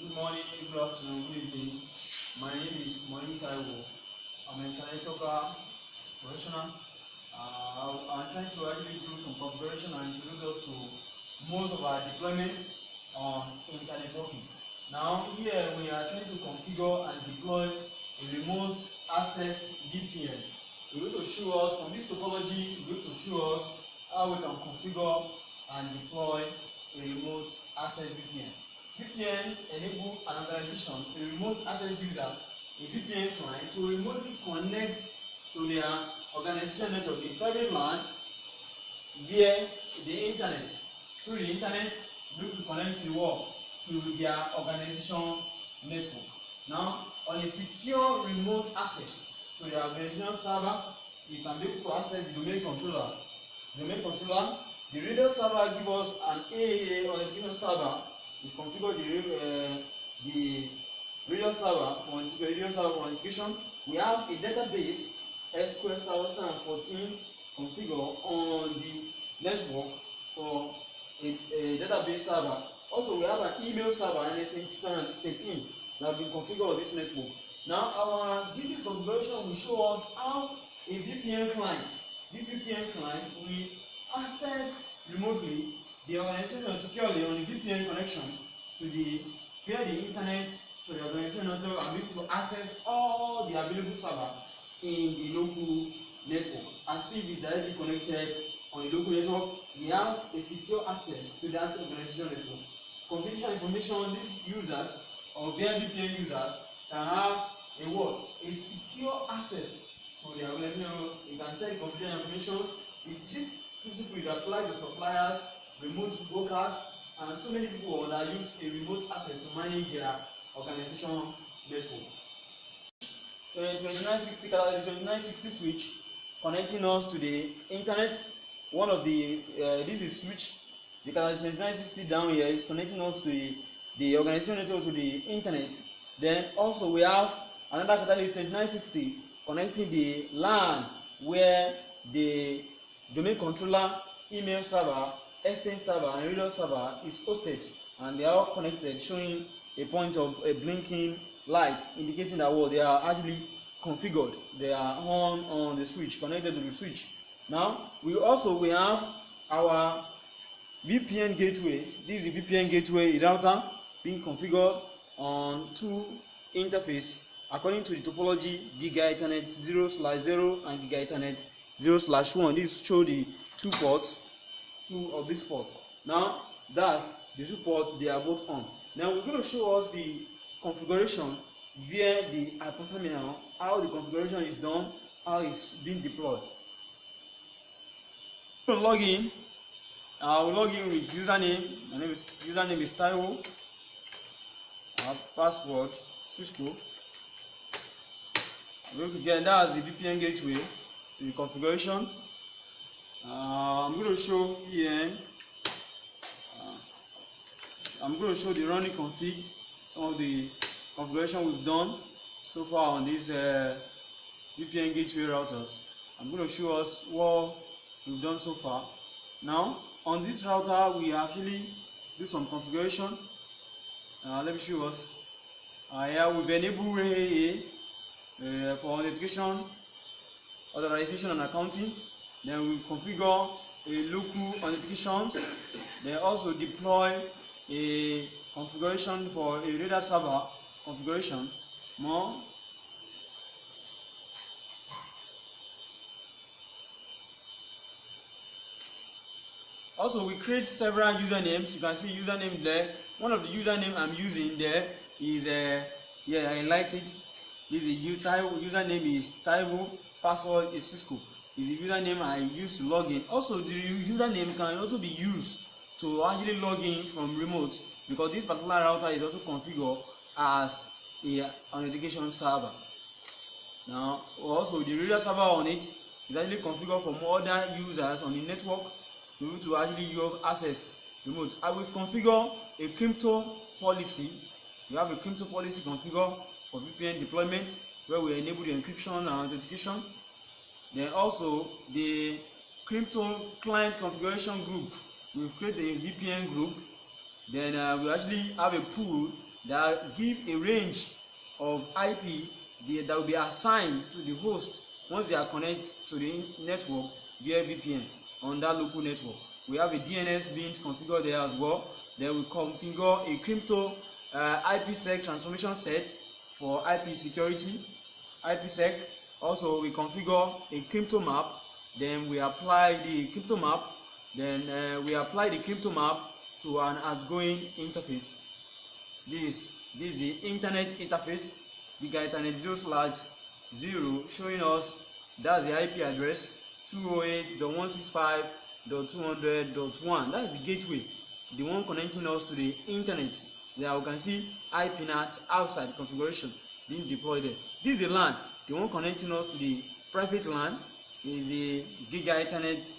Good morning, good afternoon, good evening. My name is Moin Taiwo. I'm an internet talker professional. I'm trying to actually do some configuration and introduce us to most of our deployments on internet working. Now, here we are trying to configure and deploy a remote access VPN. We're going to show us from this topology, we're going to show us how we can configure and deploy a remote access VPN. VPN enable an organization, a remote access user, a VPN client to remotely connect to their organization network, a private LAN, via the internet. Through the internet, look to connect to the world, to their organization network. Now, on a secure remote access to their organization server, you can be able to access the domain controller. The radio server gives us an AAA authentication server. We configure the radio server for authentication. We have a database SQL Server 2014 configure on the network for a database server. Also, we have an email server NSA 2013 that has been configured on this network. Now, our details configuration will show us how a VPN client, this VPN client will access remotely the organization securely on the VPN connection to via the internet to the organization network and be able to access all the available server in the local network as if it's directly connected on the local network. We have a secure access to that organization network. Confidential information, these users or their VPN users can have a secure access to the organization network. You can set confidential information. If this principle is applied to suppliers, remote workers, and so many people that use a remote access to manage their organization network. 2960 switch connecting us to the internet. One of the this is switch. The 2960 down here is connecting us to the organization network to the internet. Then also we have another catalyst 2960 connecting the LAN where the domain controller, email server, exchange server, and radio server is hosted, and they are all connected, showing a point of a blinking light indicating that they are actually configured. They are on the switch, connected to the switch. Now we have our VPN gateway. This is the VPN gateway router being configured on two interface according to the topology Giga Ethernet 0/0 and Giga Ethernet 0/1. This show the two of this port. Now that's the two port, they are both on. Now we're going to show us the configuration via the hyperterminal, how the configuration is done, how it's being deployed. To log in, I will log in with username. My username is Taiwo. Password Cisco. I'm going to get that as the VPN gateway. The configuration. I'm going to show here. I'm going to show the running config, some of the configuration we've done so far on these VPN gateway routers. I'm going to show us what we've done so far. Now, on this router, we actually do some configuration. Let me show us. Here we've enabled AA for authentication, authorization, and accounting. Then we configure a local authentications. Then also deploy a configuration for a radar server configuration. More. Also, we create several usernames. You can see username there. One of the username I'm using there is I highlight it. This is username is Taiwo. Password is Cisco. Is the username I use to log in. Also, the username can also be used to actually log in from remote, because this particular router is also configured as a authentication server. Now, also the radio server on it is actually configured for other users on the network to be able to actually use access remote. I will configure a crypto policy. We have a crypto policy configured for VPN deployment where we enable the encryption and authentication. Then also the crypto client configuration group. We've created a VPN group. Then we actually have a pool that give a range of IP that will be assigned to the host once they are connected to the network via VPN on that local network. We have a DNS being configured there as well. Then we configure a crypto IPsec transformation set for IP security, IPsec. Also, we configure a crypto map. Then we apply the crypto map. We apply the crypto map to an outgoing interface. This is the internet interface, the Ethernet 0/0, showing us that's the IP address 208.165.200.1. That's the gateway, the one connecting us to the internet. There we can see IPNAT outside configuration being deployed there. This is the LAN, the one connecting us to the private LAN is the Giga Ethernet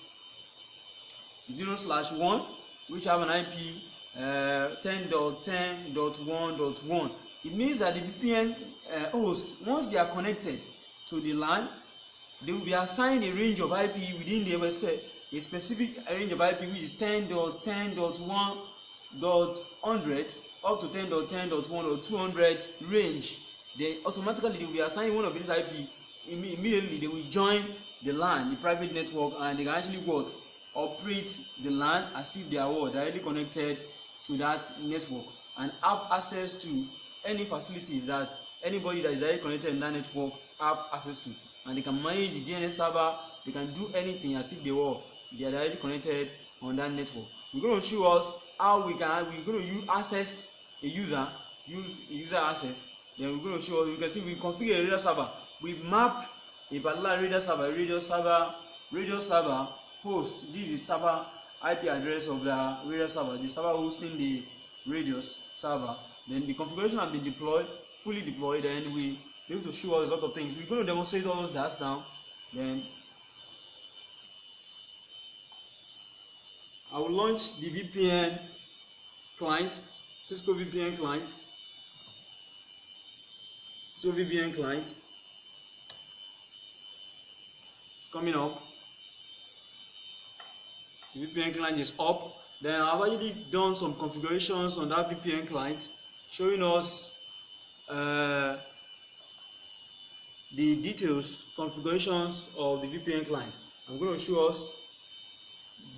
0/1, which have an IP 10.10.1.1. It means that the VPN host, once they are connected to the LAN, they will be assigned a range of IP within the a specific range of IP, which is 10.10.1.100 up to 10.10.1.200 range. Then automatically they will be assigned one of these IP. Immediately they will join the LAN, the private network, and they can actually operate the LAN as if they are directly connected to that network and have access to any facilities that anybody that is directly connected in that network have access to, and they can manage the DNS server. They can do anything as if they are directly connected on that network. We're going to show us how we're going to access a user access. Then we're going to show us, you can see we configure a radio server. We map a particular radio server host. This is server IP address of the radio server, the server hosting the radio server. Then the configuration has been fully deployed, and we be able to show us a lot of things. We're going to demonstrate all those that now. Then I will launch the VPN client, Cisco VPN client. So VPN client is coming up. The VPN client is up. Then I've already done some configurations on that VPN client, showing us the details, configurations of the VPN client. I'm going to show us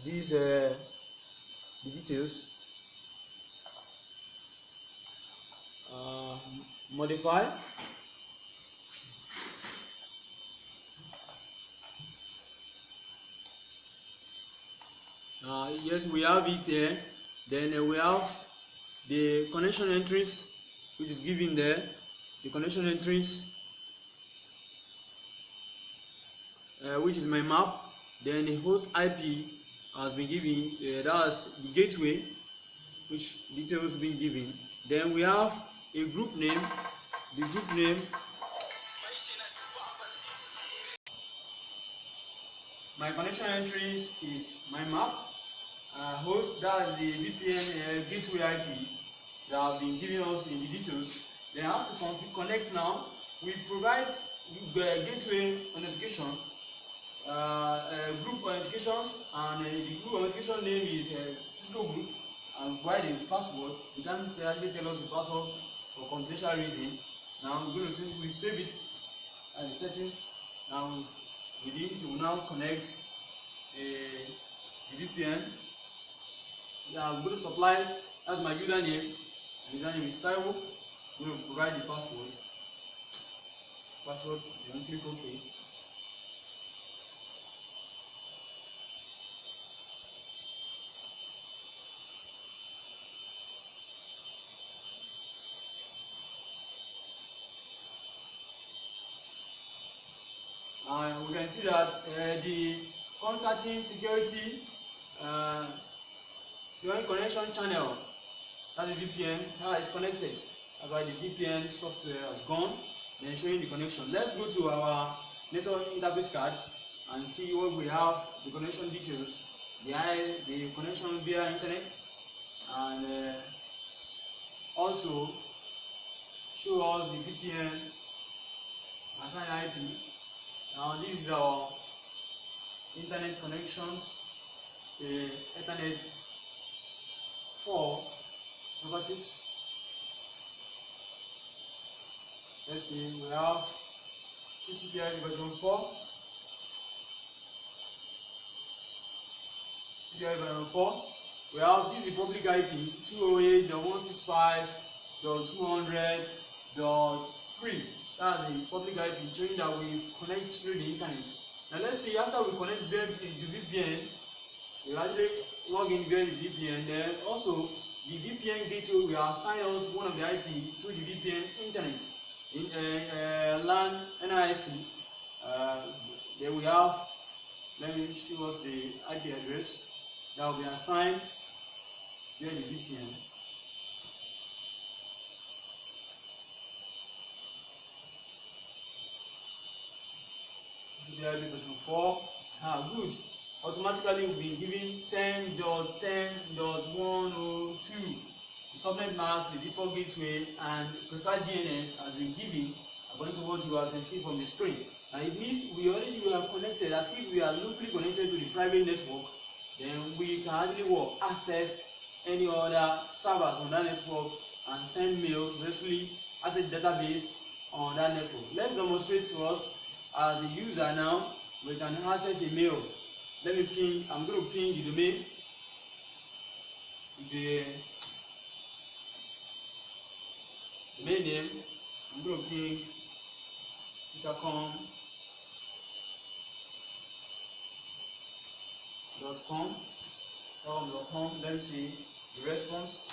these the details. Modify. Yes, we have it there. Then we have the connection entries, which is given there. The connection entries, which is my map. Then the host IP has been given. That's the gateway, which details been given. Then we have a group name. The group name. My connection entries is my map. Host, that's the VPN gateway IP that have been giving us in the details. Then I have to connect now. We provide gateway authentication, group authentications, and the group authentication name is Cisco Group, and provide a password. You can't actually tell us the password for confidential reason. Now we're going to save it at the settings. Now we need to now connect the VPN. Yeah, I'm going to supply, that's my username. My username is Taiwo. I'm going to provide the password. Then click OK. We can see that the contacting security connection channel, that the VPN is connected. That's why the VPN software has gone. Then showing the connection. Let's go to our network interface card and see what we have. The connection details, the connection via internet, and also show us the VPN assigned IP. Now this is our internet connections, the Ethernet 4 properties. Let's see, we have TCP/IP version 4. TCP/IP version 4. We have this is the public IP 208.165.200.3. That's the public IP showing that we connect through the internet. Now let's see, after we connect via the VPN, we actually log in via the VPN. Then also the VPN gateway will assign us one of the IP through the VPN internet in LAN NIC. Then we have, let me show us the IP address that will be assigned via the VPN. TCP/IP version 4. Good. Automatically will be given 10.10.102. The subnet marks the default gateway and preferred DNS has been given according to what you can see from the screen. And it means we are connected as if we are locally connected to the private network. Then we can actually access any other servers on that network and send mails directly as a database on that network. Let's demonstrate to us as a user now. We can access a mail. Let me ping. I'm going to ping the domain. The domain name. I'm going to ping twitter.com. Let me see the response.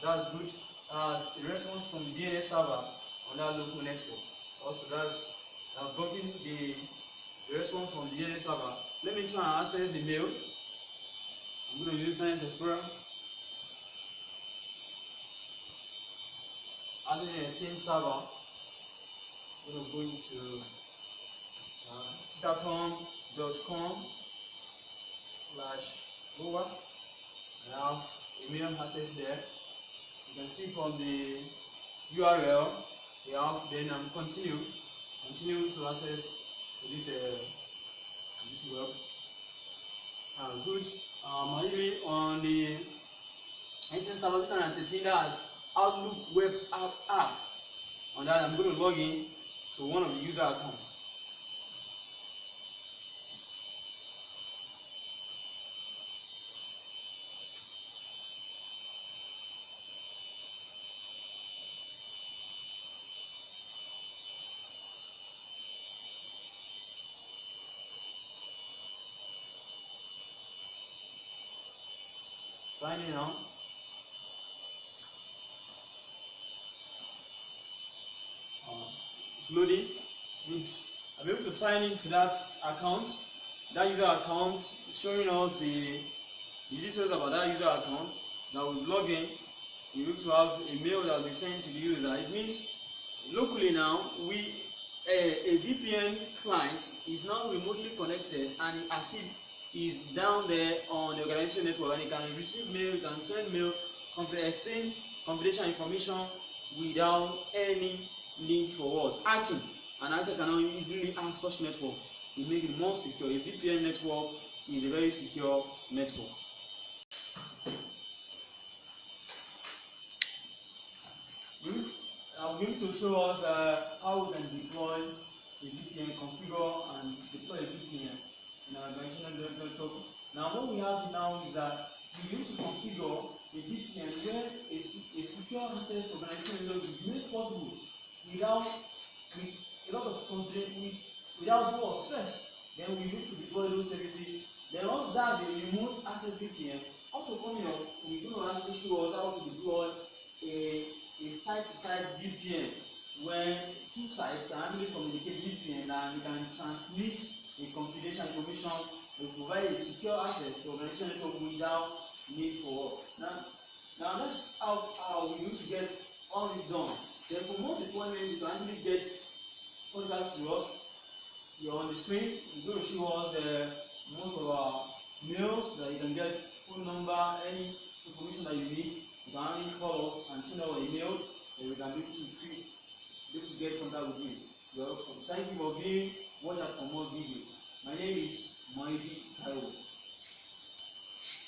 That's good. As the response from the DNS server on that local network. Also, that's I've gotten the response from the DNS server. Let me try and access the mail. I'm going to use Internet Explorer. As an Exchange server, I'm going to go into twitter.com/over. I have email access there. You can see from the URL we have. Then I'm continue to access to this web. Good. Mainly on the Exchange server 2013, that's Outlook web app. On that, I'm going to log in to one of the user accounts. Sign in now. It's loading. Good. I'm able to sign into that account. That user account is showing us the details about that user account. Now we log in. We're able to have a mail that will be sent to the user. It means locally now a VPN client is now remotely connected and as if is down there on the organization network, and you can receive mail, you can send mail, exchange confidential information without any need for hacking. An hacker cannot easily hack such network. It makes it more secure. A VPN network is a very secure network. I'm going to show us how we can deploy a VPN, configure and deploy a VPN in our organizational network. Now what we have now is that we need to configure a VPN where a secure access to organizational network is made possible without stress. Then we need to deploy those services. Then also that's a remote access VPN. Also coming up, we're going to actually show us how to deploy a site-to-site VPN when two sites can actually communicate VPN and we can transmit a confidential information to provide a secure access to organizational network without need for work. Now that's how we need to get all this done. Then for more deployment, you can actually get contacts to us. You're on the screen. We're going to show us most of our mails that you can get, phone number, any information that you need. You can only call us and send our email, and we can be able to get contact with you. You're welcome. Thank you for being watching for more videos. My name is Moibi Taiwo.